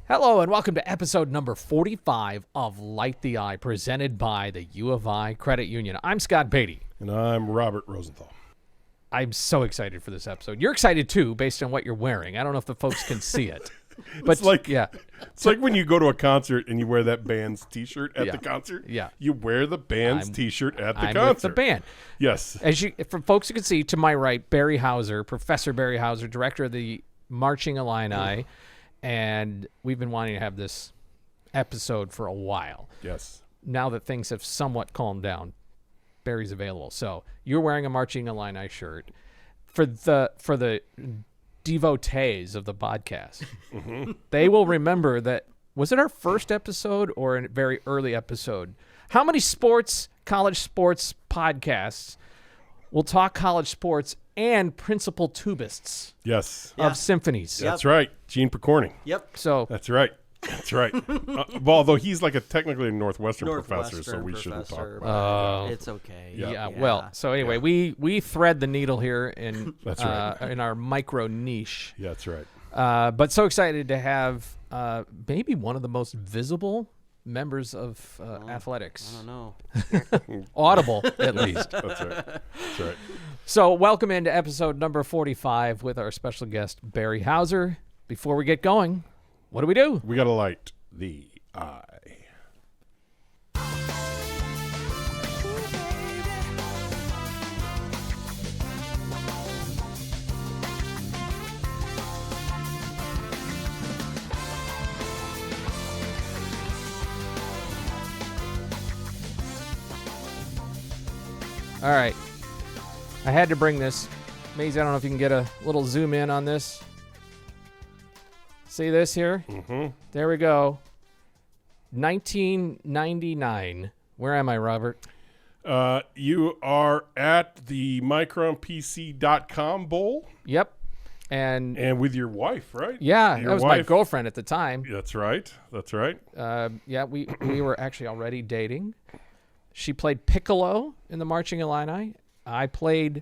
Hello and welcome to episode number 45 of Light the Eye, presented by the U of I Credit Union. I'm Scott Beatty. And I'm Robert Rosenthal. I'm so excited for this episode. You're excited too, based on what you're wearing. I don't know if the folks can see it. But It's like when you go to a concert and you wear that band's T-shirt at the concert. Yeah. You wear the band's T-shirt at the I'm concert. with the band. Yes. For folks who can see, to my right, Barry Hauser, Professor Barry Hauser, director of the Marching Illini. And we've been wanting to have this episode for a while. Yes. Now that things have somewhat calmed down, Barry's available. So you're wearing a Marching Illini shirt. For the devotees of the podcast, they will remember that, was it our first episode or a very early episode? How many college sports podcasts will talk college sports and principal tubists of symphonies? That's right. Gene Picorni. Yep. So That's right. That's right. Although he's like technically a Northwestern professor, so we shouldn't talk about it. It's okay. yeah. Well, so anyway, we thread the needle here in That's right. in our micro niche. Yeah, that's right. But so excited to have maybe one of the most visible members of athletics. I don't know. Audible, at least. That's right. That's right. So welcome into episode number 45 with our special guest, Barry Hauser. Before we get going, what do? We got to light the eye. All right. I had to bring this. Macy, I don't know if you can get a little zoom in on this. See this here? Mm-hmm. There we go. 1999. Where am I, Robert? You are at the MicronPC.com bowl. Yep. And with your wife, right? yeah, Your that was my girlfriend at the time. That's right. That's right. Yeah, we were actually already dating. She played piccolo in the Marching Illini. I played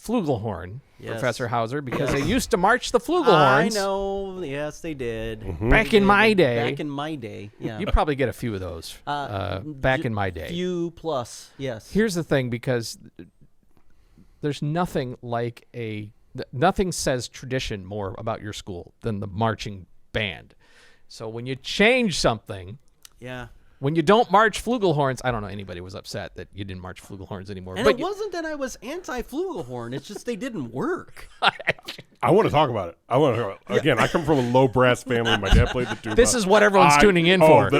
Flugelhorn, Yes. Professor Hauser, because they used to march the Flugelhorns. I know. Yes, they did. Back in my day. Back in my day. Yeah. You probably get a few of those back in my day. Few plus. Yes. Here's the thing, because there's nothing like nothing says tradition more about your school than the marching band. So when you change something, Yeah. when you don't march Flugelhorns, I don't know anybody was upset that you didn't march Flugelhorns anymore. And but it wasn't that I was anti-Flugelhorn. It's just they didn't work. I want to talk about it. Again, I come from a low brass family. My dad played the tuba. This is what everyone's tuning in for.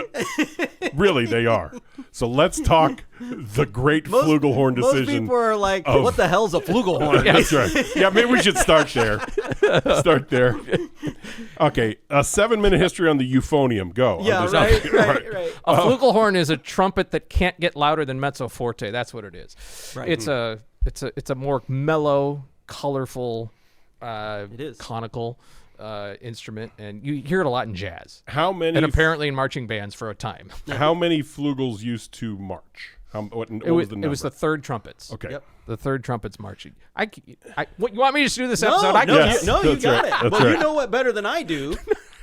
Really, they are. So let's talk the great Flugelhorn Most decision. people are like, what the hell's a Flugelhorn? That's right. Yeah, maybe we should start there. Okay, a 7-minute history on the euphonium. Go. Yeah, right. A Flugelhorn is a trumpet that can't get louder than mezzo forte. That's what it is. Right. It's a more mellow, colorful, It is. conical instrument, and you hear it a lot in jazz. How many? And apparently in marching bands for a time. How many flugels used to march? What was the number? It was the third trumpets. Okay. Yep. The third trumpets marching. What, you want me to do this No, episode? Yes, you that's got right, it. that's Well, you right. know what better than I do.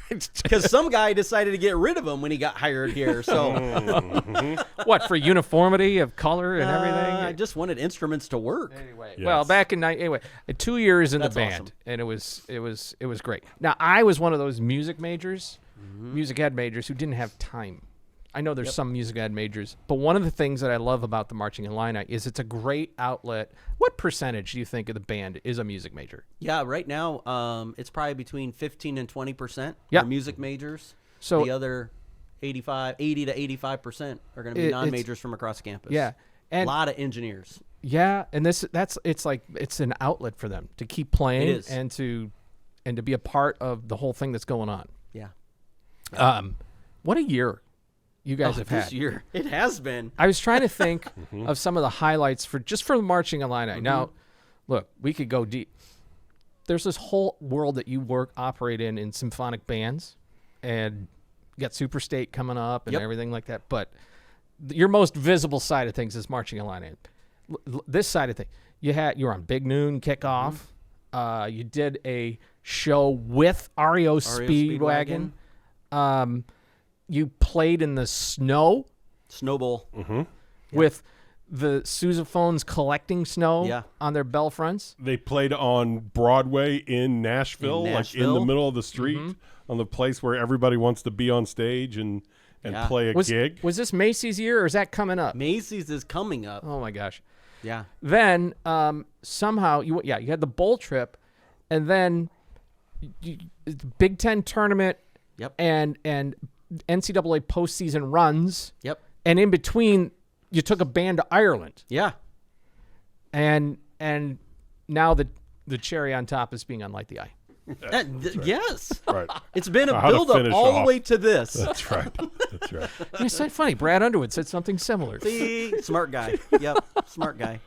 Because some guy decided to get rid of him when he got hired here. So What, for uniformity of color and everything? I just wanted instruments to work. Anyway, Yes. well, back in 2 years in That's the band, awesome. and it was great. Now, I was one of those music majors, music ed majors, who didn't have time. I know there's some music ed majors, but one of the things that I love about the Marching Illini is it's a great outlet. What percentage do you think of the band is a music major? Yeah, right now it's probably between 15 and 20% Yeah. are music majors. So the other 80 to 85% are going to be non-majors from across campus. yeah, a and lot of engineers. yeah, and it's an outlet for them to keep playing It is. and to be a part of the whole thing that's going on. Yeah. What a year you guys have this had. year. It has been. I was trying to think of some of the highlights for the Marching Illini. Now, look, we could go deep. There's this whole world that you operate in symphonic bands, and you got Super State coming up and Yep. everything like that. But your most visible side of things is Marching Illini. This side of things, you were on Big Noon Kickoff. You did a show with REO Speedwagon. you played in the snow. Snow Bowl. With the sousaphones collecting snow Yeah. on their bell fronts. They played on Broadway in Nashville, like in the middle of the street, on the place where everybody wants to be on stage and play a gig. Was this Macy's year, or is that coming up? Macy's is coming up. Oh my gosh. Yeah. Then somehow you had the bowl trip, and then Big Ten tournament. Yep. And NCAA postseason runs. Yep. And in between, you took a band to Ireland. Yeah. And now the cherry on top is being Unlike the Eye. Yes. Right. It's been a How to build-up finish all the off. way to this. That's right. That's right. It's so funny. Brad Underwood said something similar. See? Smart guy. Yep. Smart guy.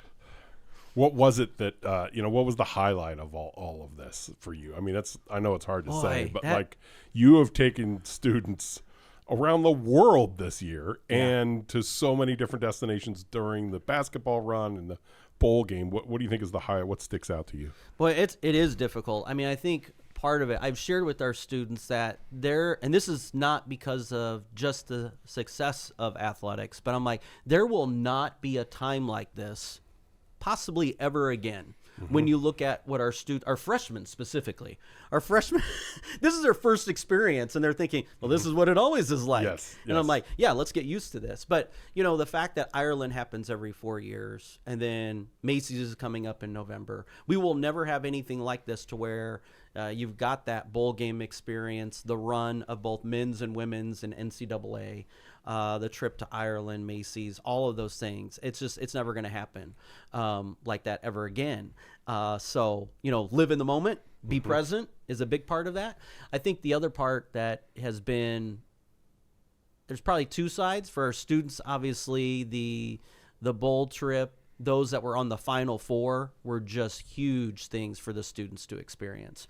What was it that what was the highlight of all of this for you? I mean, I know it's hard to say, but like you have taken students around the world this year and to so many different destinations during the basketball run and the bowl game. What do you think is the highlight? What sticks out to you? Boy, it is difficult. I mean, I think part of it, I've shared with our students that and this is not because of just the success of athletics, but I'm like, there will not be a time like this possibly ever again. When you look at what our freshmen specifically, this is their first experience, and they're thinking, well, this is what it always is like. Yes, and I'm like, yeah, let's get used to this. But, the fact that Ireland happens every 4 years, and then Macy's is coming up in November, we will never have anything like this to where you've got that bowl game experience, the run of both men's and women's and NCAA, the trip to Ireland, Macy's, all of those things. It's never going to happen like that ever again. So, live in the moment, be present is a big part of that. I think the other part that has been, there's probably two sides for our students. Obviously, the bowl trip, those that were on the Final Four were just huge things for the students to experience.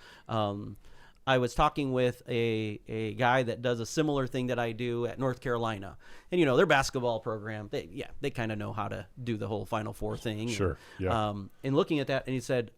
I was talking with a guy that does a similar thing that I do at North Carolina. And, their basketball program, they kind of know how to do the whole Final Four thing. Sure, yeah. And looking at that, and he said,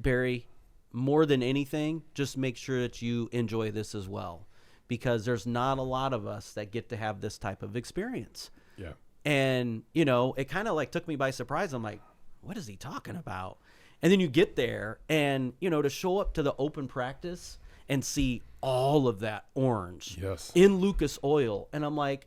Barry, more than anything, just make sure that you enjoy this as well. Because there's not a lot of us that get to have this type of experience. Yeah. And, it kind of like took me by surprise. I'm like, what is he talking about? And then you get there and, to show up to the open practice and see all of that orange in Lucas Oil. And I'm like,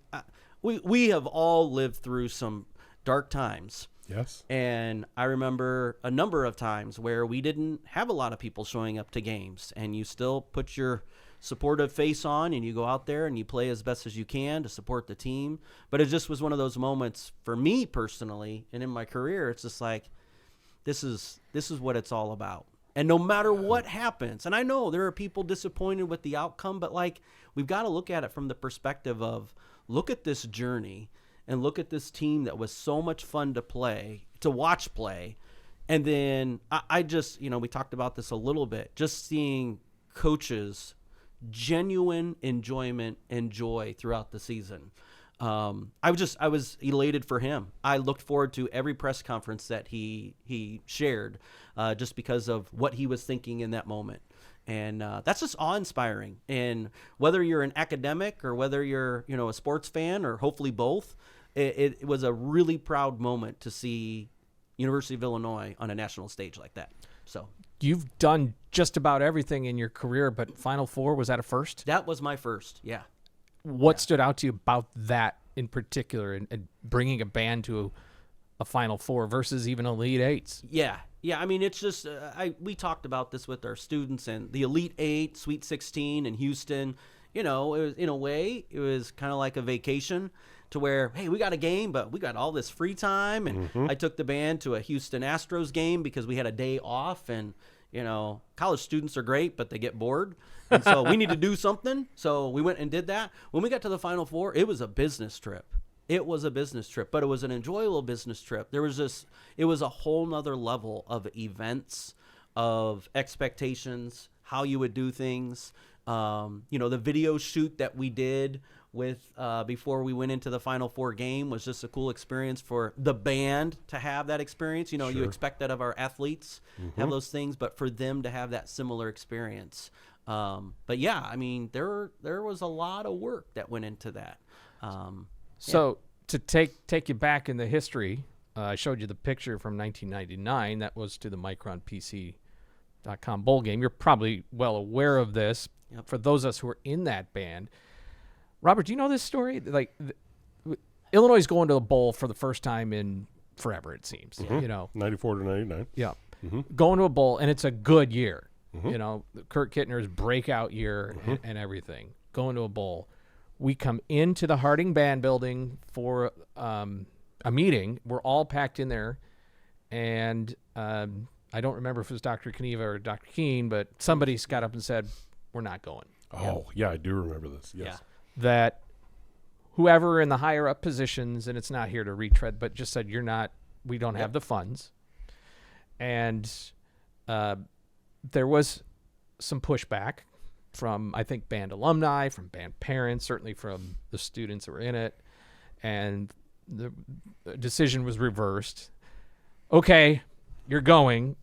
we have all lived through some dark times. Yes. And I remember a number of times where we didn't have a lot of people showing up to games, and you still put your supportive face on and you go out there and you play as best as you can to support the team. But it just was one of those moments for me personally and in my career. It's just like, this is what it's all about. And no matter what happens, and I know there are people disappointed with the outcome, but like, we've got to look at it from the perspective of, look at this journey and look at this team that was so much fun to watch play. And then I just, we talked about this a little bit, just seeing coaches genuine enjoyment and joy throughout the season. I was elated for him. I looked forward to every press conference that he shared, just because of what he was thinking in that moment. And that's just awe-inspiring. And whether you're an academic or whether you're, a sports fan or hopefully both, it was a really proud moment to see University of Illinois on a national stage like that. So you've done just about everything in your career, but Final Four, was that a first? That was my first, yeah. What stood out to you about that in particular, and bringing a band to a Final Four versus even Elite Eights? Yeah. I mean, it's just we talked about this with our students, and the Elite Eight, Sweet 16 in Houston. It was, in a way, it was kind of like a vacation to where, hey, we got a game, but we got all this free time. And I took the band to a Houston Astros game because we had a day off, and college students are great, but they get bored. And so we need to do something. So we went and did that. When we got to the Final Four, it was a business trip. It was a business trip, but it was an enjoyable business trip. It was a whole nother level of events, of expectations, how you would do things. The video shoot that we did with before we went into the Final Four game was just a cool experience for the band to have that experience. You expect that of our athletes, have those things, but for them to have that similar experience But yeah, I mean, there was a lot of work that went into that. So to take you back in the history, I showed you the picture from 1999. That was to the MicronPC.com bowl game. You're probably well aware of this. Yep. For those of us who were in that band, Robert, do you know this story? Like, Illinois is going to a bowl for the first time in forever, it seems. You know, 94 to 99. yeah, going to a bowl, and it's a good year. You know, Kurt Kittner's breakout year and everything. Going to a bowl, we come into the Harding Band Building for a meeting. We're all packed in there, and I don't remember if it was Dr. Kneva or Dr. Keene, but somebody got up and said, "We're not going." Oh, yeah, I do remember this. Yes. Yeah. That whoever in the higher up positions, and it's not here to retread, but just said, we don't have the funds. And there was some pushback from, I think, band alumni, from band parents, certainly from the students that were in it. And the decision was reversed. Okay, you're going,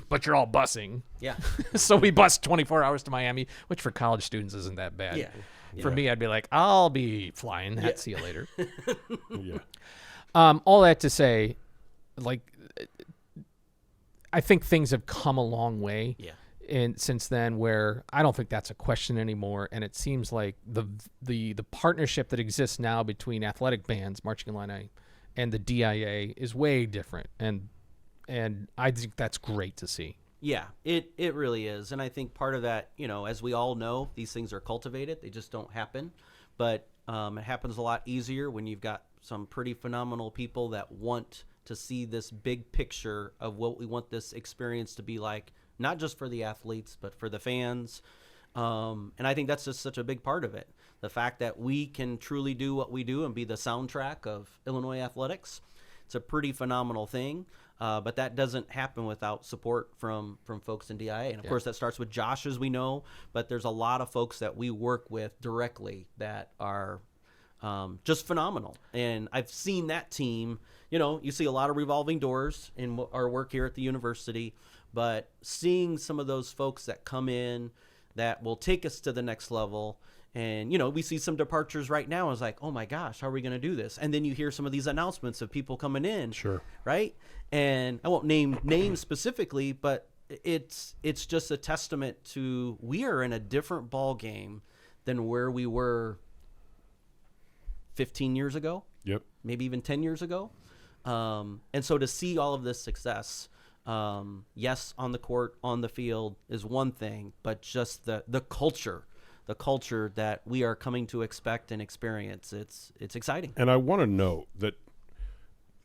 but you're all busing. Yeah. So we bus 24 hours to Miami, which for college students isn't that bad. Yeah. For me, I'd be like, I'll be flying that. See you later. Yeah. All that to say, like, I think things have come a long way. Yeah. And since then, where I don't think that's a question anymore, and it seems like the partnership that exists now between athletic bands, Marching Illini, and the DIA is way different, and I think that's great to see. Yeah, it really is. And I think part of that, you know, as we all know, these things are cultivated. They just don't happen. But it happens a lot easier when you've got some pretty phenomenal people that want to see this big picture of what we want this experience to be like, not just for the athletes, but for the fans. And I think that's just such a big part of it. The fact that we can truly do what we do and be the soundtrack of Illinois athletics. It's a pretty phenomenal thing. But that doesn't happen without support from folks in DIA. And, of course, that starts with Josh, as we know. But there's a lot of folks that we work with directly that are just phenomenal. And I've seen that team. You know, you see a lot of revolving doors in our work here at the university. But seeing some of those folks that come in that will take us to the next level. And, you know, we see some departures right now. It's like, oh, my gosh, how are we going to do this? And then you hear some of these announcements of people coming in. Sure. Right? And I won't name names specifically, but it's just a testament to we are in a different ball game than where we were 15 years ago. Yep. Maybe even 10 years ago. And so to see all of this success, yes, on the court, on the field is one thing, but just the culture that we are coming to expect and experience, it's exciting. And I want to note that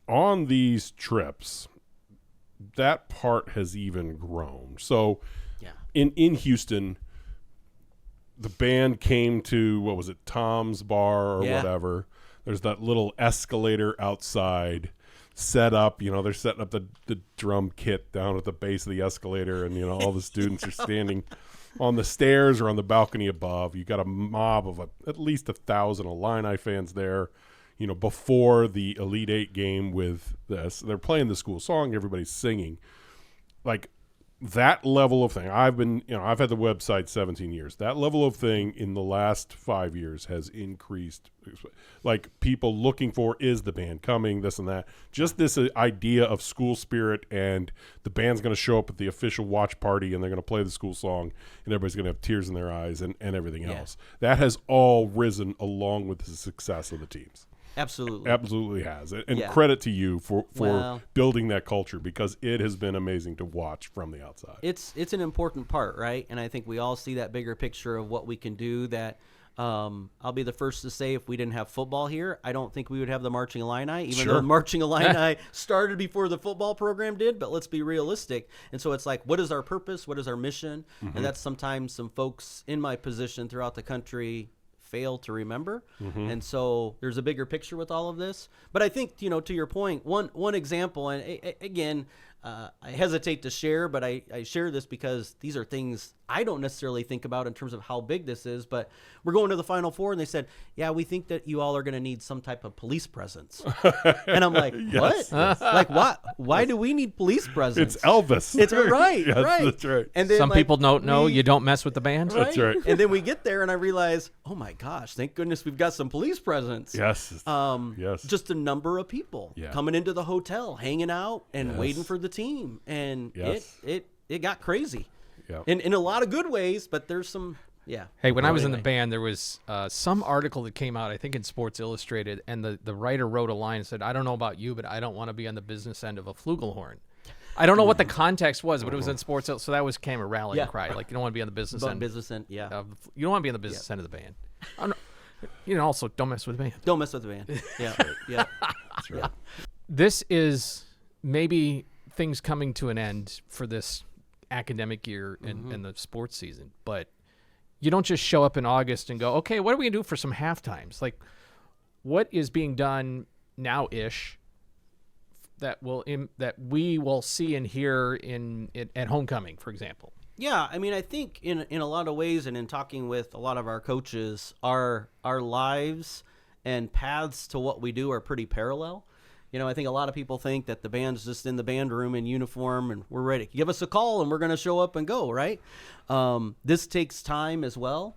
on these trips, that part has even grown. So Yeah. in Houston, the band came to, what was it, Tom's Bar or whatever. There's that little escalator outside set up. You know, they're setting up the drum kit down at the base of the escalator, and, you know, all the students are standing on the stairs or on the balcony above. You got a mob of at least 1,000 Illini fans there, you know, before the Elite Eight game with this. They're playing the school song. Everybody's singing. Like, that level of thing. I've had the website 17 years. That level of thing in the last 5 years has increased. Like, people looking for, is the band coming, this and that. Just this idea of school spirit, and the band's going to show up at the official watch party, and they're going to play the school song, and everybody's going to have tears in their eyes and everything else. That has all risen along with the success of the teams. Absolutely. Absolutely has. And credit to you for building that culture, because it has been amazing to watch from the outside. It's an important part, right? And I think we all see that bigger picture of what we can do. That I'll be the first to say, if we didn't have football here, I don't think we would have the Marching Illini, even though the Marching Illini started before the football program did. But let's be realistic. And so it's like, what is our purpose? What is our mission? And that's sometimes some folks in my position throughout the country fail to remember. And so there's a bigger picture with all of this. But I think, you know, to your point, one example, and again, I hesitate to share, but I share this because these are things I don't necessarily think about in terms of how big this is. But we're going to the Final Four, and they said, yeah, we think that you all are going to need some type of police presence. And I'm like, what? Yes. Like, what? Why do we need police presence? It's Elvis. It's right, Yes, right. That's right. And then, Some people don't know you don't mess with the band. Right? That's right. And then we get there, and I realize, oh my gosh, thank goodness we've got some police presence. Yes. Yes. Just a number of people coming into the hotel, hanging out, and waiting for the team, and it got crazy. Yeah. In a lot of good ways, but there's some, Hey, when I was in the band, there was some article that came out, I think in Sports Illustrated, and the writer wrote a line and said, I don't know about you, but I don't want to be on the business end of a Flugelhorn. I don't know what the context was, but it was in Sports Illustrated, so that became a rallying cry. Like, you don't want to be on the business end. You don't want to be on the business end of the band. Also, don't mess with the band. Don't mess with the band. Yeah. Yeah. That's right. This is maybe things coming to an end for this academic year and the sports season, but you don't just show up in August and go, okay, what are we gonna do for some halftimes? Like, what is being done now-ish that we will see and hear at homecoming, for example? Yeah, I mean, I think in a lot of ways, and in talking with a lot of our coaches, our lives and paths to what we do are pretty parallel. I think a lot of people think that the band's just in the band room in uniform and we're ready. Give us a call and we're going to show up and go, right? This takes time as well.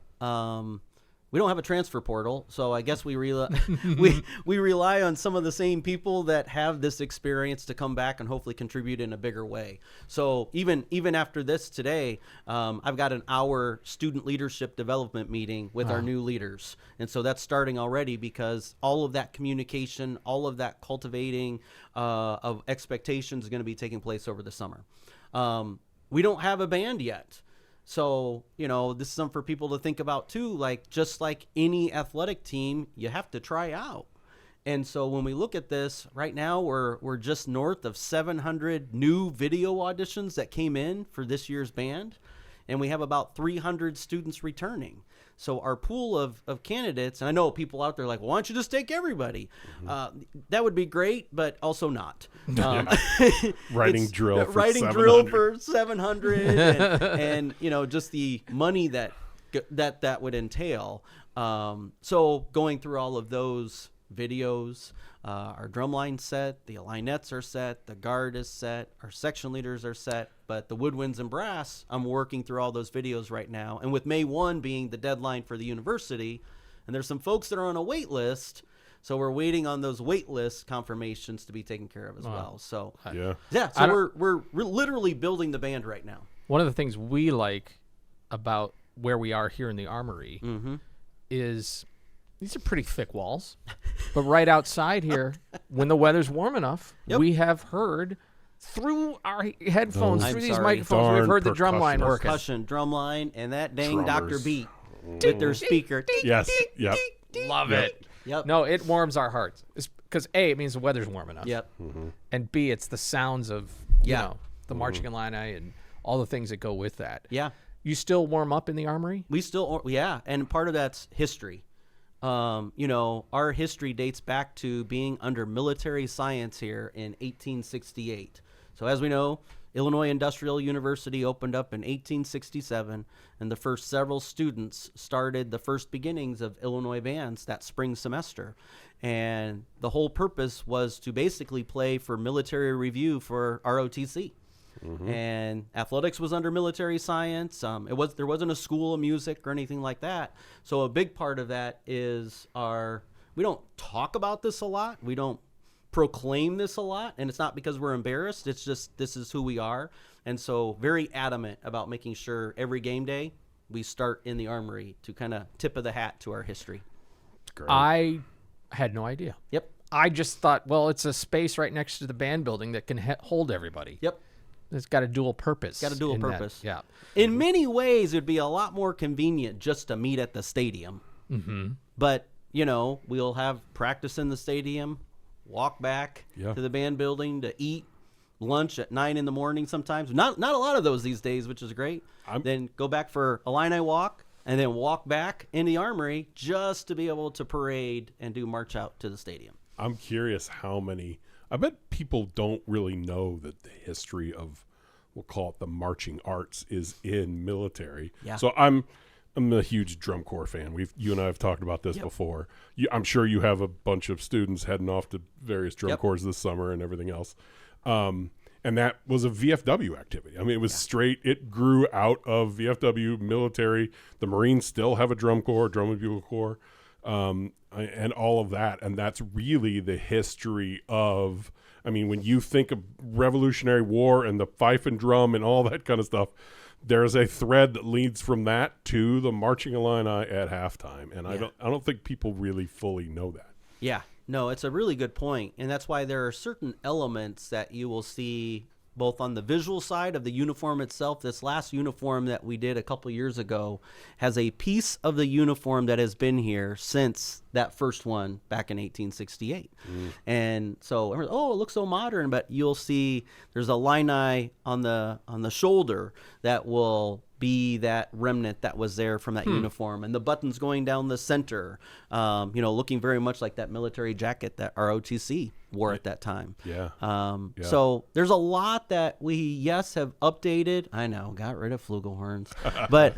We don't have a transfer portal, so I guess we rely on some of the same people that have this experience to come back and hopefully contribute in a bigger way. So even after this today, I've got an hour student leadership development meeting with our new leaders, and so that's starting already because all of that communication, all of that cultivating of expectations is going to be taking place over the summer. We don't have a band yet. So, this is something for people to think about too. Like, just like any athletic team, you have to try out. And so when we look at this right now, we're just north of 700 new video auditions that came in for this year's band. And we have about 300 students returning. So our pool of candidates, and I know people out there are like, well, why don't you just take everybody? That would be great, but also not. Writing drill for 700 and just the money that would entail. So going through all of those videos, our drumline set, the Illinettes are set, the guard is set, our section leaders are set, but the woodwinds and brass, I'm working through all those videos right now. And with May 1 being the deadline for the university, and there's some folks that are on a wait list, so we're waiting on those wait list confirmations to be taken care of as well. So so we're literally building the band right now. One of the things we like about where we are here in the Armory is these are pretty thick walls, but right outside here, when the weather's warm enough, we have heard through our headphones, through these microphones, we've heard the drum line working. Percussion, drum line, and that dang Dr. Beat with their speaker. Yes, yep. Love it. Yep. No, it warms our hearts. It's because A, it means the weather's warm enough. Yep. And B, it's the sounds of the Marching Illini and all the things that go with that. Yeah. You still warm up in the Armory? We still, and part of that's history. Our history dates back to being under military science here in 1868. So as we know, Illinois Industrial University opened up in 1867, and the first several students started the first beginnings of Illinois bands that spring semester. And the whole purpose was to basically play for military review for ROTC. And athletics was under military science. There wasn't a school of music or anything like that. So a big part of that is we don't talk about this a lot. We don't proclaim this a lot, and it's not because we're embarrassed. It's just this is who we are. And so very adamant about making sure every game day we start in the Armory to kind of tip of the hat to our history. Great. I had no idea. Yep. I just thought, well, it's a space right next to the band building that can hold everybody. Yep. It's got a dual purpose. Got a dual purpose. Yeah. In many ways, it'd be a lot more convenient just to meet at the stadium. But, we'll have practice in the stadium, walk back to the band building to eat lunch at 9 in the morning sometimes. Not a lot of those these days, which is great. Then go back for Illini walk and then walk back in the Armory just to be able to parade and do march out to the stadium. I'm curious how many I bet people don't really know that the history of, we'll call it the marching arts, is in military. Yeah. So I'm a huge drum corps fan. You and I have talked about this before. I'm sure you have a bunch of students heading off to various drum corps this summer and everything else. And that was a VFW activity. I mean, it was straight. It grew out of VFW military. The Marines still have a drum corps, drum and bugle corps, and all of that. And that's really the history of, I mean, when you think of Revolutionary War and the fife and drum and all that kind of stuff, there's a thread that leads from that to the Marching Illini at halftime. And I don't think people really fully know that. Yeah. No, it's a really good point, and that's why there are certain elements that you will see both on the visual side of the uniform itself. This last uniform that we did a couple years ago has a piece of the uniform that has been here since that first one back in 1868. And so, it looks so modern, but you'll see there's a Illini on the shoulder that will be that remnant that was there from that uniform, and the buttons going down the center, looking very much like that military jacket that ROTC wore at that time. So there's a lot that we have updated. I know, got rid of Flugelhorns, but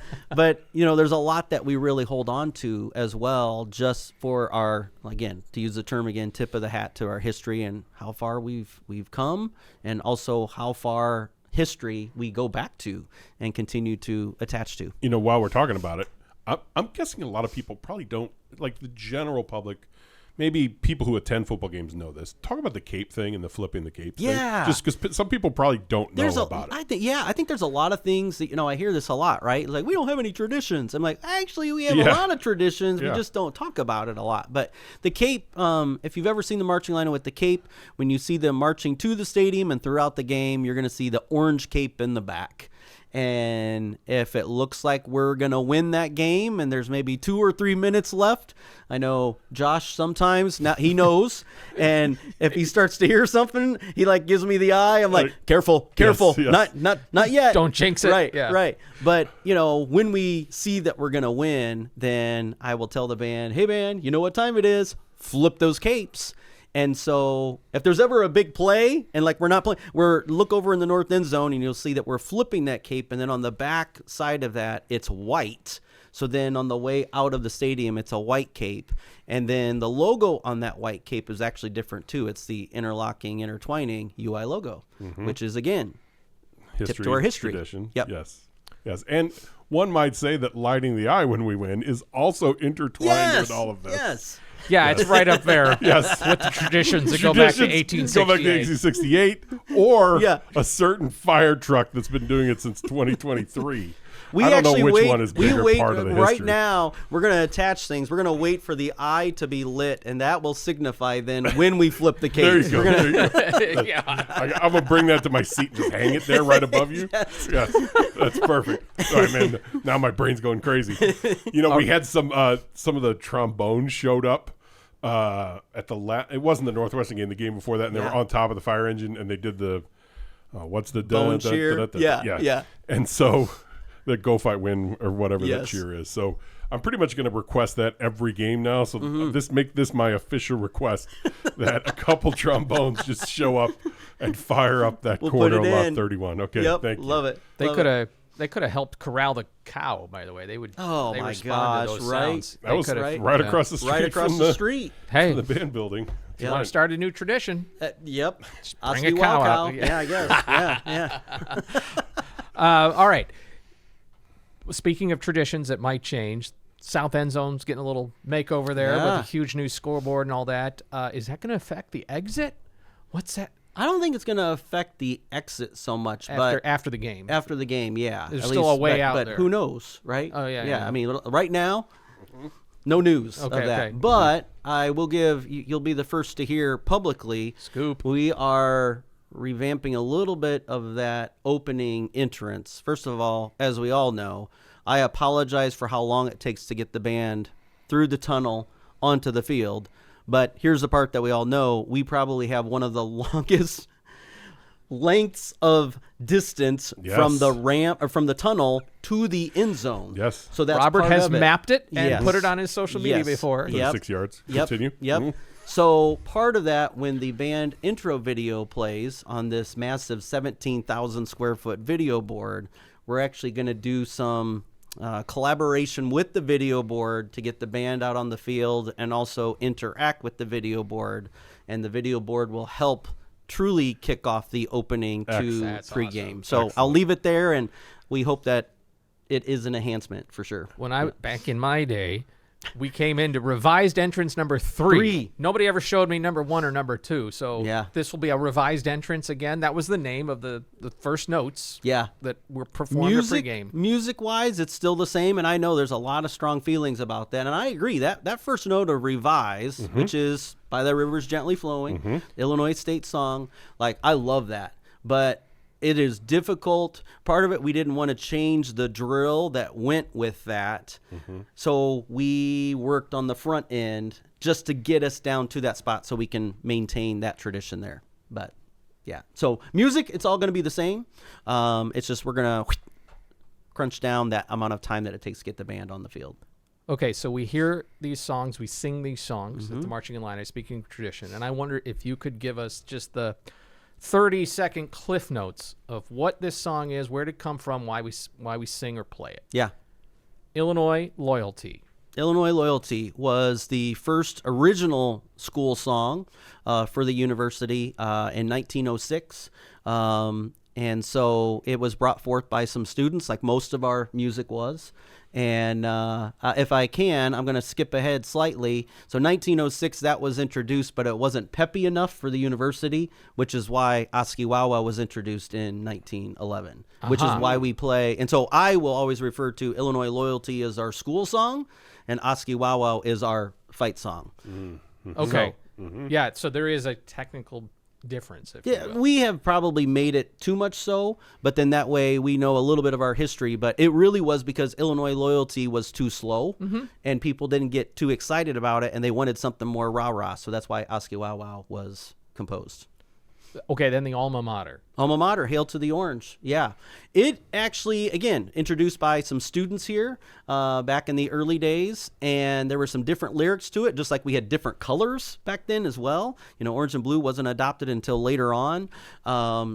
there's a lot that we really hold on to as well, just for our, again, to use the term again, tip of the hat to our history and how far we've come, and also how far history we go back to and continue to attach to. While we're talking about it, I'm guessing a lot of people probably don't, like the general public, maybe people who attend football games know this. Talk about the cape thing and the flipping the cape thing. Just because some people probably don't know about it. I think there's a lot of things that, I hear this a lot, right? Like, we don't have any traditions. I'm like, actually, we have a lot of traditions. We just don't talk about it a lot. But the cape, if you've ever seen the marching line with the cape, when you see them marching to the stadium and throughout the game, you're going to see the orange cape in the back. And if it looks like we're going to win that game and there's maybe 2 or 3 minutes left, I know Josh sometimes, now he knows, and if he starts to hear something, he gives me the eye. I'm like, careful, yes. Not yet. Don't jinx it. Right. But, when we see that we're going to win, then I will tell the band, hey, band, you know what time it is? Flip those capes. And so if there's ever a big play and we're not playing, look over in the north end zone and you'll see that we're flipping that cape. And then on the back side of that, it's white. So then on the way out of the stadium, it's a white cape. And then the logo on that white cape is actually different too. It's the intertwining UI logo, which is, again, tip to our history. Tradition. Yep. Yes. And one might say that lighting the eye when we win is also intertwined with all of this. Yes. Yeah, it's right up there. With the traditions that go back to 1868. Or a certain fire truck that's been doing it since 2023. We I don't actually know which wait. one is We wait part of the right history. now. We're going to attach things. We're going to wait for the eye to be lit, and that will signify then when we flip the cape. There you go. There you go. I'm going to bring that to my seat and just hang it there right above you. Yes. That's perfect. Sorry, man. Now my brain's going crazy. We had some of the trombones showed up at the it wasn't the Northwestern game, the game before that, and they were on top of the fire engine, and they did the what's the bone cheer? Yeah. And so the go fight win or whatever that cheer is. So I'm pretty much going to request that every game now. So make this my official request that a couple trombones just show up and fire up that quarter of lot 31. Okay, thank you. Love it. They could have helped corral the cow, by the way. They would. Oh, they my respond gosh, to those right? sounds. That was right across the street. Right across the street. Hey, from the band building. If you want to start a new tradition? Yep. Bring a cow out. Yeah, I guess. Yeah. All right. Speaking of traditions that might change, South End Zone's getting a little makeover there with a huge new scoreboard and all that. Is that going to affect the exit? What's that? I don't think it's going to affect the exit so much, after the game. After the game, yeah. There's still a way out but there. Who knows, right? Oh, yeah. I mean, right now, no news of that. Okay. But I will you'll be the first to hear publicly. Scoop. We are revamping a little bit of that opening entrance. First of all, as we all know, I apologize for how long it takes to get the band through the tunnel onto the field. But here's the part that we all know. We probably have one of the longest lengths of distance from the ramp or from the tunnel to the end zone. Yes. So that's Robert part has of it. mapped it and Yes. put it on his social media Yes. before. Yep. 6 yards. Yep. Continue. Yep. Mhm. So part of that, when the band intro video plays on this massive 17,000 square foot video board, we're actually going to do some collaboration with the video board to get the band out on the field and also interact with the video board. And the video board will help truly kick off the opening to That's pregame. awesome. So I'll leave it there, and we hope that it is an enhancement for sure. When back in my day, we came into revised entrance number 3. Nobody ever showed me number 1 or number 2, so this will be a revised entrance again. That was the name of the first notes that were performed at pregame. Music-wise, it's still the same, and I know there's a lot of strong feelings about that, and I agree. That first note of Revise, which is By the Rivers Gently Flowing, Illinois State song, like, I love that, but it is difficult. Part of it, we didn't want to change the drill that went with that. So we worked on the front end just to get us down to that spot so we can maintain that tradition there. But, yeah. So music, it's all going to be the same. It's just we're going to crunch down that amount of time that it takes to get the band on the field. Okay, so we hear these songs, we sing these songs at the Marching Illini, speaking of tradition, and I wonder if you could give us just the 30-second cliff notes of what this song is, where did it come from, why we sing or play it. Yeah. Illinois Loyalty. Illinois Loyalty was the first original school song for the university in 1906. And so it was brought forth by some students, like most of our music was. And if I can, I'm going to skip ahead slightly. So 1906, that was introduced, but it wasn't peppy enough for the university, which is why Oski Wawa was introduced in 1911, which is why we play. And so I will always refer to Illinois Loyalty as our school song, and Oski Wawa is our fight song. Okay. Yeah, so there is a technical difference. If you will. We have probably made it too much so, but then that way we know a little bit of our history. But it really was because Illinois Loyalty was too slow, and people didn't get too excited about it, and they wanted something more rah-rah. So that's why Oski Wow Wow was composed. Okay, then the alma mater. Alma mater, Hail to the Orange. Yeah. It actually, again, introduced by some students here back in the early days, and there were some different lyrics to it, just like we had different colors back then as well. You know, orange and blue wasn't adopted until later on.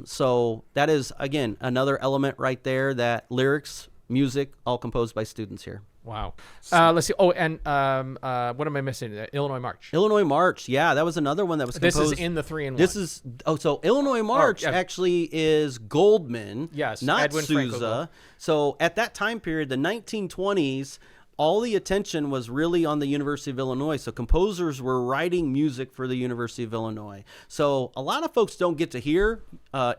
So that is, again, another element right there, that lyrics, music, all composed by students here. Wow. Let's see. Oh, and what am I missing? Illinois March. Illinois March. Yeah, that was another one that was composed. This is in the 3-in-1. This is, so Illinois March actually is Goldman, not Edwin Sousa. So at that time period, the 1920s, all the attention was really on the University of Illinois. So composers were writing music for the University of Illinois. So a lot of folks don't get to hear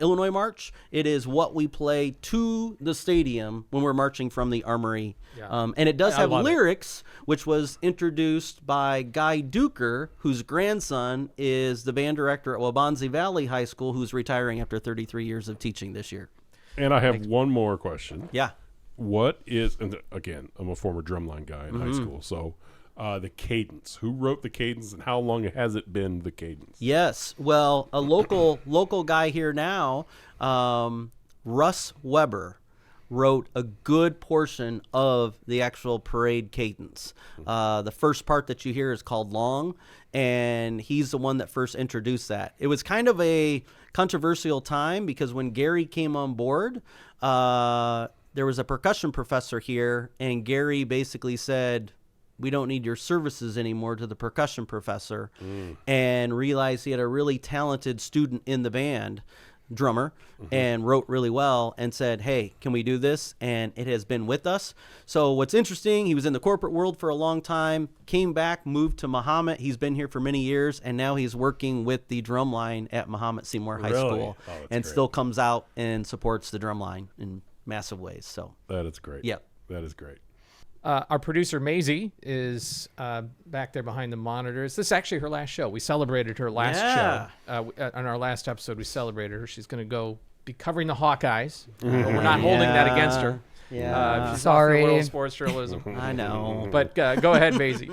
Illinois March. It is what we play to the stadium when we're marching from the Armory. And it does have lyrics, which was introduced by Guy Duker, whose grandson is the band director at Wabansie Valley High School, who's retiring after 33 years of teaching this year. And I have one more question. Yeah. What is, and again, I'm a former drumline guy in high school, so the cadence. Who wrote the cadence, and how long has it been the cadence? Yes, well, a local guy here now, Russ Weber, wrote a good portion of the actual parade cadence. The first part that you hear is called Long, and he's the one that first introduced that. It was kind of a controversial time because when Gary came on board, there was a percussion professor here, and Gary basically said, we don't need your services anymore to the percussion professor, and realized he had a really talented student in the band, drummer, and wrote really well, and said, hey, can we do this? And it has been with us. So what's interesting, he was in the corporate world for a long time, came back, moved to Mahomet. He's been here for many years, and now he's working with the drum line at Mahomet Seymour High School, and great. Still comes out and supports the drum line in massive ways. So that is great. Yep. That is great. Our producer, Macy, is back there behind the monitors. This is actually her last show. We celebrated her last show. On our last episode, we celebrated her. She's going to go be covering the Hawkeyes. But we're not holding that against her. Yeah. She's Sorry. off the world of sports journalism. I know. But go ahead, Macy.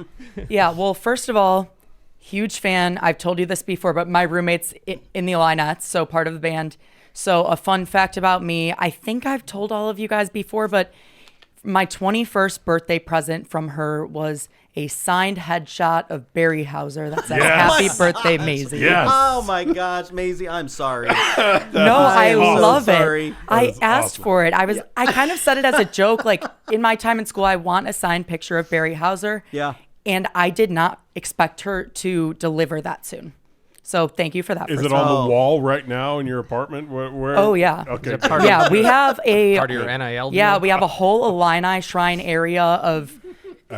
Yeah, well, first of all, huge fan. I've told you this before, but my roommate's in the Illini, so part of the band. So a fun fact about me, I think I've told all of you guys before, but my 21st birthday present from her was a signed headshot of Barry Hauser that says, Happy birthday, Maisie. Yes. Oh my gosh, Maisie, I'm sorry. No, I am so love sorry. it. I is asked awesome. for it. I kind of said it as a joke. Like in my time in school, I want a signed picture of Barry Hauser. Yeah. And I did not expect her to deliver that soon. So thank you for that. Is first it of all. on the wall right now in your apartment? Where? Oh, yeah. Okay. Yeah, we have a Part of your NIL deal? Yeah, we have a whole Illini shrine area of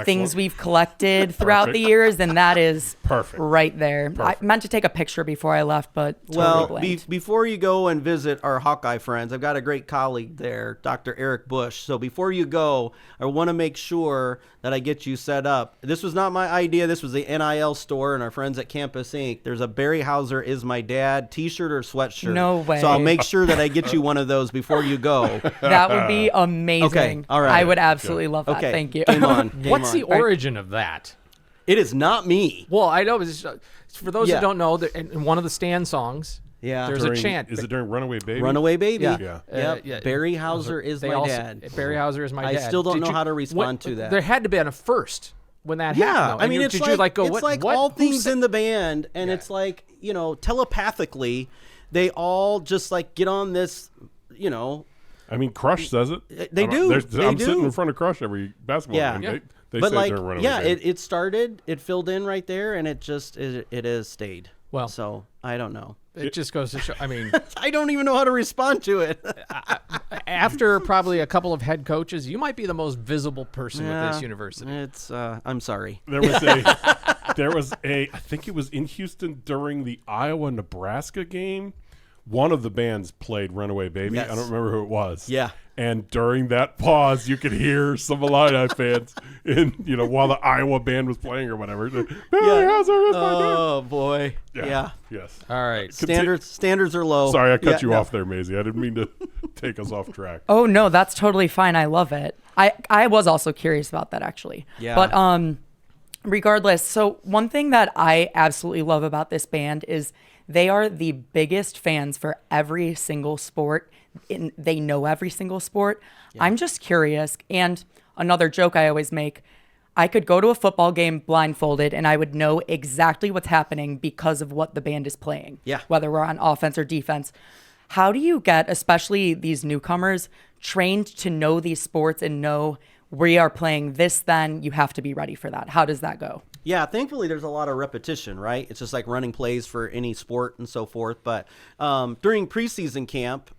things we've collected throughout the years, and that is Perfect. right there. I meant to take a picture before I left, but totally Well, blanked. before you go and visit our Hawkeye friends, I've got a great colleague there, Dr. Eric Bush. So before you go, I want to make sure that I get you set up. This was not my idea. This was the NIL store and our friends at Campus Inc. There's a Barry Hauser is my dad t-shirt or sweatshirt. No way. So I'll make sure that I get you one of those before you go. That would be amazing. Okay, all right. I would absolutely love that. Okay, Thank you. game on. Game What's on. the origin of that? It is not me. Well, I know. It's for those Yeah. that don't know, in one of the Stan songs, Yeah. there's a chant. Is it during Runaway Baby? Runaway Baby. Yeah. Yep. Yeah. Barry Hauser is They my also- dad. Barry Hauser is my I dad. still don't Did know you- how to respond to that. There had to be a first when that Yeah, happened. though. I And mean, you- it's did like, you like go, it's what, like what? all Who things said- in the band, and Yeah. it's like, telepathically, they all just like get on this, I mean, Crush says it. They do. I'm They sitting do. in front of Crush every basketball Yeah. game. They but say like, during Runaway yeah, Baby. it started, it filled in right there, and it has stayed. Well. So I don't know. It just goes to show. I mean, I don't even know how to respond to it. after probably a couple of head coaches, you might be the most visible person with this university. It's I'm sorry. There was a I think it was in Houston during the Iowa-Nebraska game. One of the bands played Runaway Baby. Yes. I don't remember who it was. Yeah. And during that pause, you could hear some Illini fans while the Iowa band was playing or whatever. Barry Hauser is my dad. Oh boy. Yeah. Yes. All right. Standards are low. Sorry, I cut Yeah, you no. off there, Maisie. I didn't mean to take us off track. Oh no, that's totally fine. I love it. I was also curious about that actually. Yeah. But regardless, so one thing that I absolutely love about this band is they are the biggest fans for every single sport. They know every single sport. Yeah. I'm just curious. And another joke I always make, I could go to a football game blindfolded and I would know exactly what's happening because of what the band is playing. Yeah. Whether we're on offense or defense. How do you get, especially these newcomers, trained to know these sports and know we are playing this, then you have to be ready for that? How does that go? Yeah, thankfully there's a lot of repetition, right? It's just like running plays for any sport and so forth. But during preseason camp,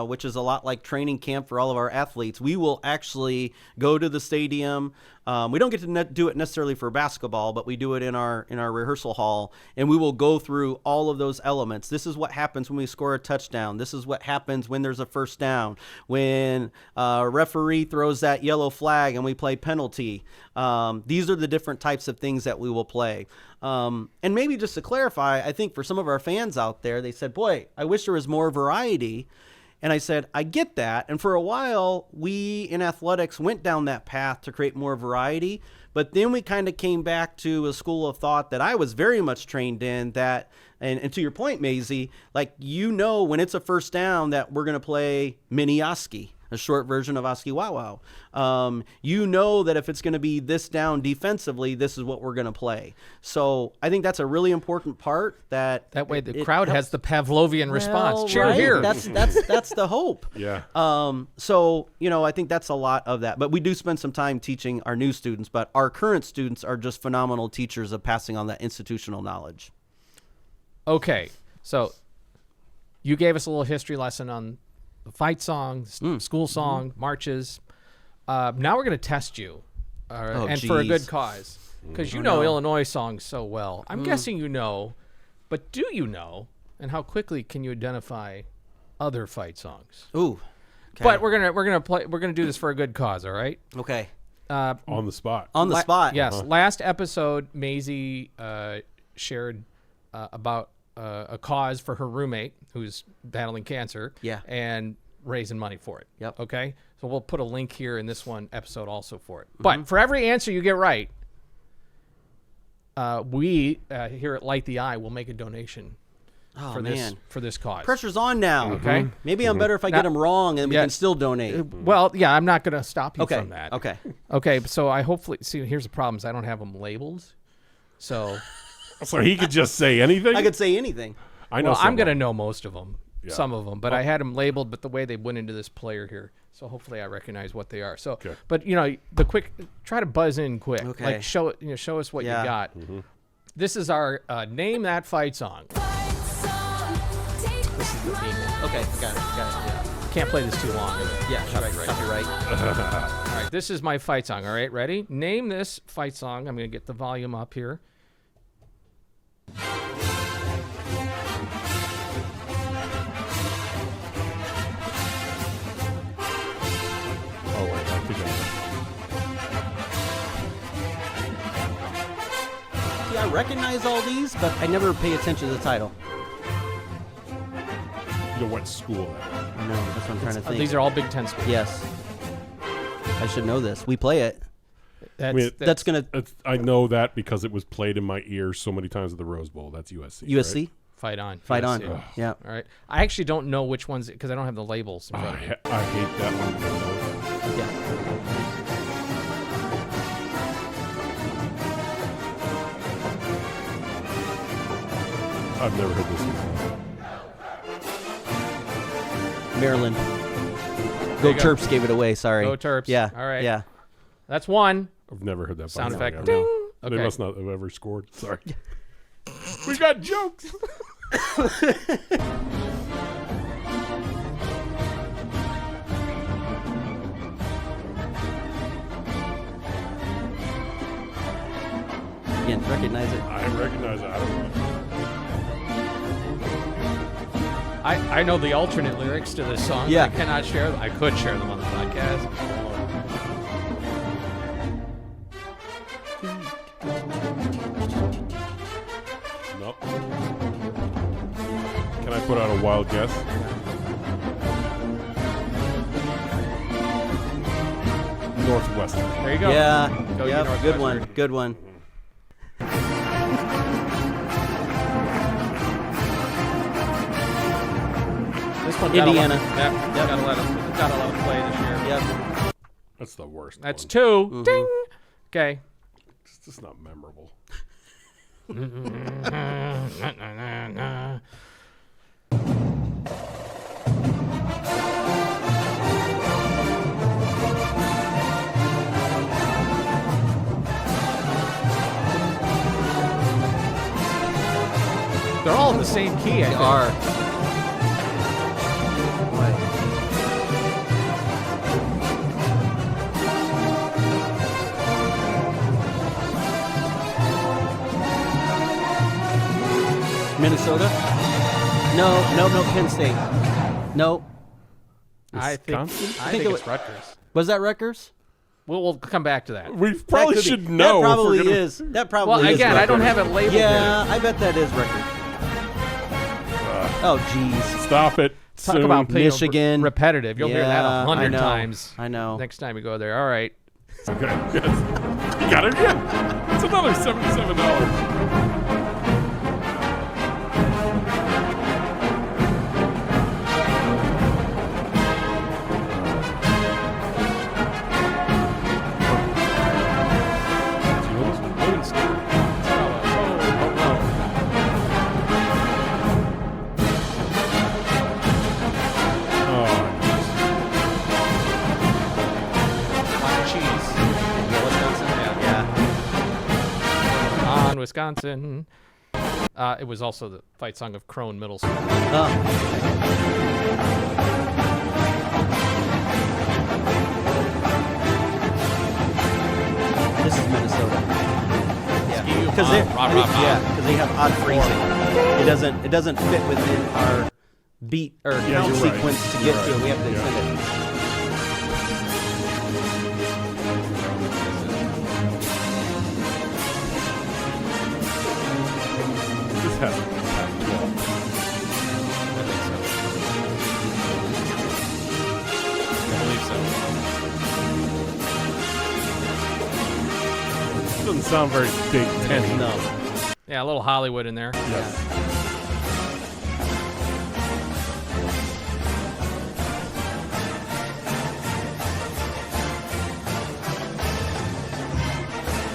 which is a lot like training camp for all of our athletes, we will actually go to the stadium. We don't get to do it necessarily for basketball, but we do it in our rehearsal hall, and we will go through all of those elements. This is what happens when we score a touchdown. This is what happens when there's a first down. When a referee throws that yellow flag and we play penalty. These are the different types of things that we will play. And maybe just to clarify, I think for some of our fans out there, they said, boy, I wish there was more variety. And I said, I get that. And for a while, we in athletics went down that path to create more variety. But then we kind of came back to a school of thought that I was very much trained in that. And to your point, Maisie, like, when it's a first down that we're going to play mini Oski, a short version of Oski Wow Wow. That if it's going to be this down defensively, this is what we're going to play. So I think that's a really important part. That way the crowd has the Pavlovian response. Cheer right? here. That's the hope. Yeah. So I think that's a lot of that. But we do spend some time teaching our new students. But our current students are just phenomenal teachers of passing on that institutional knowledge. Okay, so you gave us a little history lesson on the fight song, school song, marches. Now we're going to test you, and for a good cause, because you know Illinois songs so well. I'm guessing you know, but do you know, and how quickly can you identify other fight songs? Ooh. Okay. But we're gonna do this for a good cause. All right. Okay. On the spot. On the spot. Yes. Last episode, Macy shared about a cause for her roommate who's battling cancer. Yeah. And raising money for it. Yep. Okay. So we'll put a link here in this one episode also for it. But for every answer you get right, we here at Light the Eye will make a donation Oh, for man. this cause. Pressure's on now. Okay. Maybe I'm better if I get them wrong and we Yeah. can still donate. Well, yeah, I'm not going to stop you Okay. from that. Okay. Okay, so I hopefully see. Here's the problem: is I don't have them labeled. So, So he could just say anything. I could say anything. I know. well, I'm going to someone. know most of them, some of them, but I had them labeled. But the way they went into this player here, so hopefully I recognize what they are. So, Okay. but try to buzz in quick. Okay. Like show us what Yeah. you got. This is our name that fight song. This is the theme. Okay. Got it. Can't play this too long. Yeah. Copyright. All right, this is my fight song. All right, ready? Name this fight song. I'm going to get the volume up here. Oh wait, I think See, I recognize all these, but I never pay attention to the title. you know what school that is. I know. That's what I'm trying to think. These are all Big Ten schools. Yes. I should know this. We play it. That's gonna I know that because it was played in my ears so many times at the Rose Bowl. That's USC. USC. Right? Fight On. Fight Yes, on. yeah. Yeah. All right. I actually don't know which ones because I don't have the labels in Oh, front of me. I hate that one. Yeah. I've never heard this one. Maryland. Go you go. Terps gave it away. Sorry. Go Terps. Yeah. All right. Yeah. That's one. I've never heard that Sound song effect. ever. Ding. They Okay. must not have ever scored. Sorry. We got jokes. Again, recognize it. I recognize it. I don't know. I know the alternate lyrics to this song. Yeah. I cannot share them. I could share them on the podcast. Nope. Can I put out a wild guess? Northwestern. There you go. Yeah. Go Yep. Northwestern. Good one. Good one. This one Indiana. Gotta let them play this year. Yep. That's the worst. That's one. 2. Ding. Okay. It's just not memorable. They're all in the same key. I They think. are. Minnesota? No, Penn State. No. I think think it it's Rutgers. Was that Rutgers? We'll come back to that. We probably That could should be. know. That if we're probably gonna- is. That probably Well, is. again, I don't Rutgers. have it labeled Yeah, here. I bet that is Rutgers. Oh, jeez. Stop it. Talk soon. about Michigan. repetitive. You'll hear that Yeah, 100 I know. times. I know. Next time you go there. All right. Okay. Yes. You got it again. It's another $77. Wisconsin. It was also the fight song of Crone Middle School. This is Minnesota. Yeah, because they have odd phrasing. It doesn't fit within our beat or count you're right. sequence to You're get to right. it. We have to Yeah. extend it. This has to be Pac-12. I believe so. This doesn't sound very Big Ten. No. Yeah, a little Hollywood in there. Yes.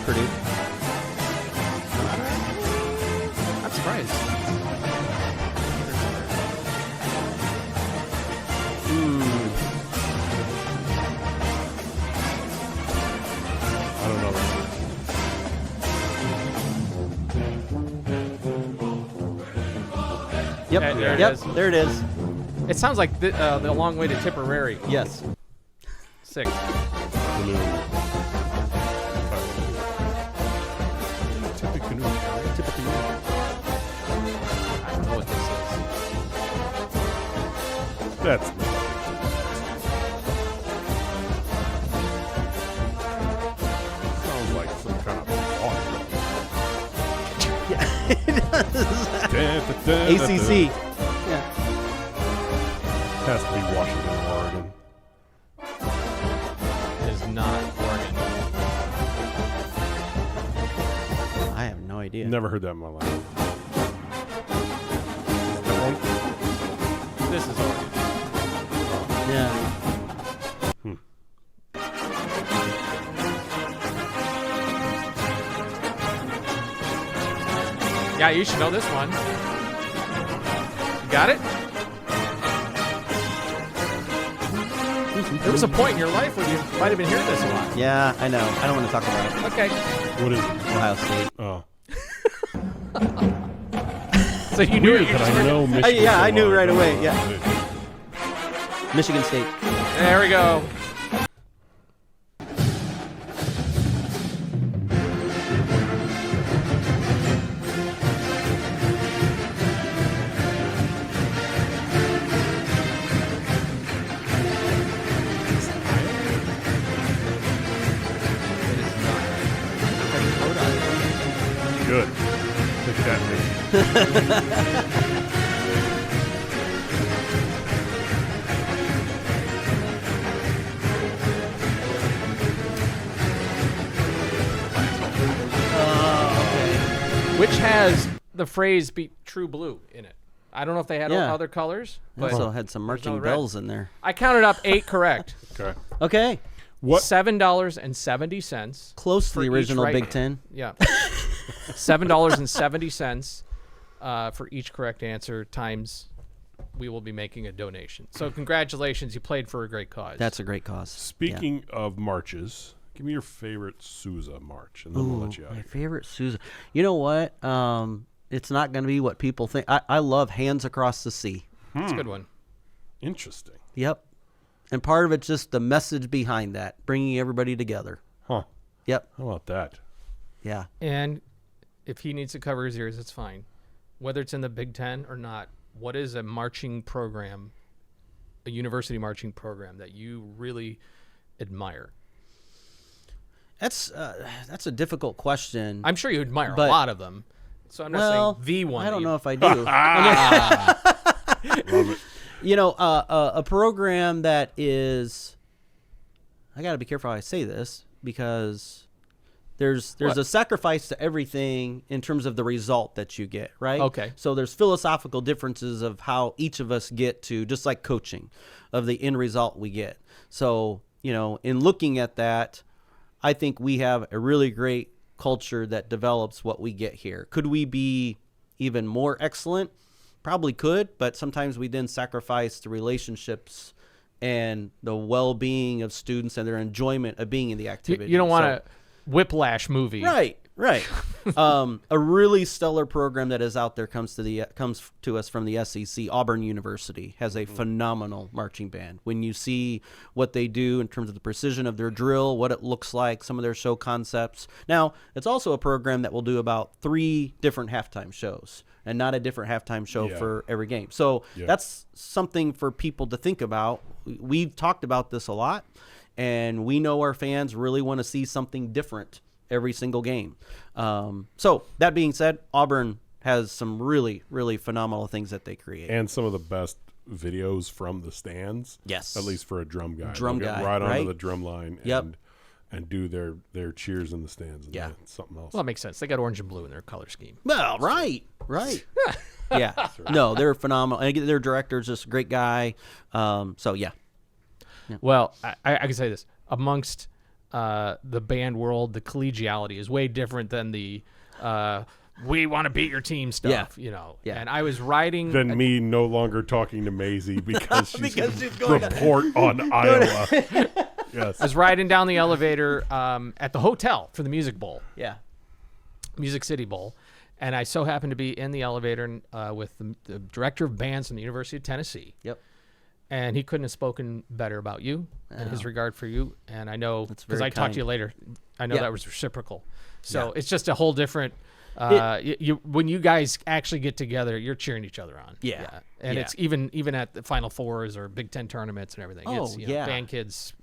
Purdue. I'm surprised. I don't know. Yep. There it yep. is. There it is. It sounds like the long way to Tipperary. Yes. 6. Canoe. Tippecanoe. I don't know what this is. That's sounds like some kind of ACC. Yeah. Has to be Washington, Oregon. It is not Oregon. I have no idea. Never heard that in my life. This is Oregon. Yeah. Yeah, you should know this one. You got it? There was a point in your life when you might have been hearing this a lot. Yeah, I know. I don't want to talk about it. Okay. What is it? Ohio State. Oh. So you knew Weird it. that I know Michigan. yeah, so I knew well. right away, yeah. Michigan State. There we go. Good. Take that, Macy. Which has the phrase "be true blue" in it. I don't know if they had Yeah. other colors, but Also had some marching red. bells in there. I counted up 8 correct. Okay. Okay. What? $7.70. Close to For the each original right- Big Ten. Yeah. $7.70 for each correct answer times we will be making a donation. So congratulations, you played for a great cause. That's a great cause. Speaking of marches, give me your favorite Sousa march, and then we'll let you out. My Here. favorite Sousa. You know what? It's not going to be what people think. I love Hands Across the Sea. That's a good one. Interesting. Yep. And part of it's just the message behind that, bringing everybody together. Huh. Yep. How about that? Yeah. And if he needs to cover his ears, it's fine. Whether it's in the Big Ten or not, what is a marching program, a university marching program that you really admire? That's a difficult question. I'm sure you admire But- a lot of them. So I'm not well, saying the one. I that don't you- know if I do. Love it. You know, a program that is, I got to be careful how I say this because there's What? a sacrifice to everything in terms of the result that you get, right? Okay. So there's philosophical differences of how each of us get to, just like coaching, of the end result we get. So, you know, in looking at that, I think we have a really great culture that develops what we get here. Could we be even more excellent? Probably could, but sometimes we then sacrifice the relationships and the well-being of students and their enjoyment of being in the activity. You don't want So- a whiplash movie. Right. A really stellar program that is out there comes to us from the SEC. Auburn University has a phenomenal marching band. When you see what they do in terms of the precision of their drill, what it looks like, some of their show concepts. Now, it's also a program that will do about 3 different halftime shows and not a different halftime show Yeah. for every game. So Yeah. that's something for people to think about. We've talked about this a lot, and we know our fans really want to see something different every single game. So that being said, Auburn has some really, really phenomenal things that they create. And some of the best videos from the stands. Yes. At least for a drum guy. Drum They'll get guy, right onto right? the drum line Yep. and do their cheers in the stands. And Yeah. that's something else. Well, it makes sense. They got orange and blue in their color scheme. Well, right. Yeah. No, they're phenomenal. And their director's just a great guy. So, yeah. Well, I can say this. Amongst the band world, the collegiality is way different than the we want to beat your team stuff, you know. Yeah. And I was riding Than me no longer talking to Maisie because she's going report on Iowa. Yes. I was riding down the elevator at the hotel for the Music Bowl, Yeah. Music City Bowl, and I so happened to be in the elevator with the director of bands from the University of Tennessee. Yep. And he couldn't have spoken better about you and his regard for you. And I know, because I talked to you later, I know that was reciprocal. So it's just a whole different. When you guys actually get together, you're cheering each other on. Yeah. And Yeah. it's even at the Final Fours or Big Ten tournaments and everything. Oh, it's, you yeah. know, band kids.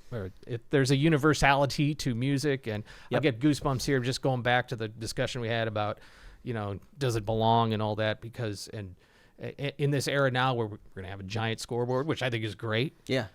There's a universality to music, and I get goosebumps here just going back to the discussion we had about, you know, does it belong and all that, because in this era now where we're going to have a giant scoreboard, which I think is great. Yeah.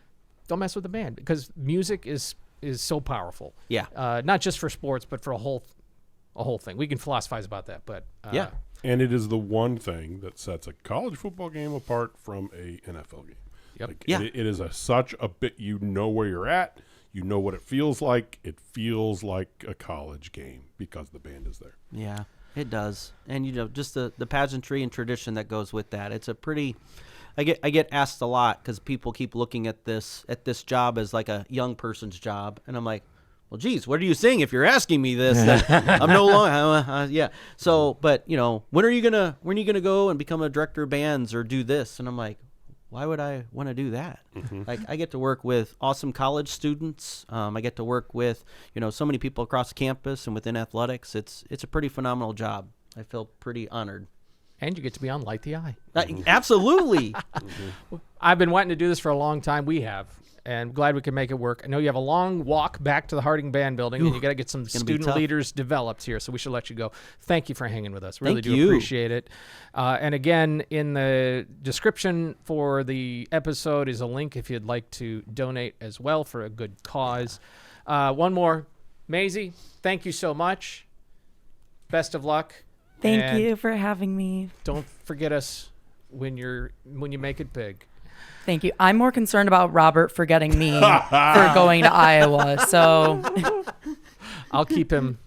Don't mess with the band, because music is so powerful. Yeah. Not just for sports, but for a whole thing. We can philosophize about that, but Yeah. And it is the one thing that sets a college football game apart from a NFL game. Yep. Like, Yeah. it is such a bit, you know where you're at. You know what it feels like. It feels like a college game because the band is there. Yeah, it does. And, you know, just the pageantry and tradition that goes with that. It's a pretty – I get asked a lot because people keep looking at this job as like a young person's job. And I'm like, well, geez, what are you saying if you're asking me this? I'm no longer yeah. So, but, you know, when are you gonna go and become a director of bands or do this? And I'm like, why would I want to do that? Like, I get to work with awesome college students. I get to work with, you know, so many people across campus and within athletics. It's a pretty phenomenal job. I feel pretty honored. and you get to be on Light the Eye. Absolutely. I've been wanting to do this for a long time. We have. And glad we can make it work. I know you have a long walk back to the Harding Band Building, and you got to get some student leaders developed here, so we should let you go. Thank you for hanging with us. Really do appreciate it. And again, in the description for the episode is a link if you'd like to donate as well for a good cause. One more. Macy, thank you so much. Best of luck. Thank you for having me. Don't forget us when you make it big. Thank you. I'm more concerned about Robert forgetting me for going to Iowa. So I'll keep him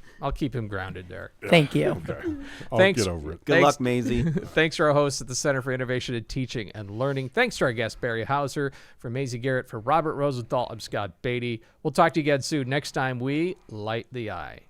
grounded there. Thank you. Okay. I'll Thanks. get over it. Good luck, Maisie. Thanks to our hosts at the Center for Innovation in Teaching and Learning. Thanks to our guest, Barry Hauser. For Maisie Garrett, for Robert Rosenthal, I'm Scott Beatty. We'll talk to you again soon. Next time we Light the Eye.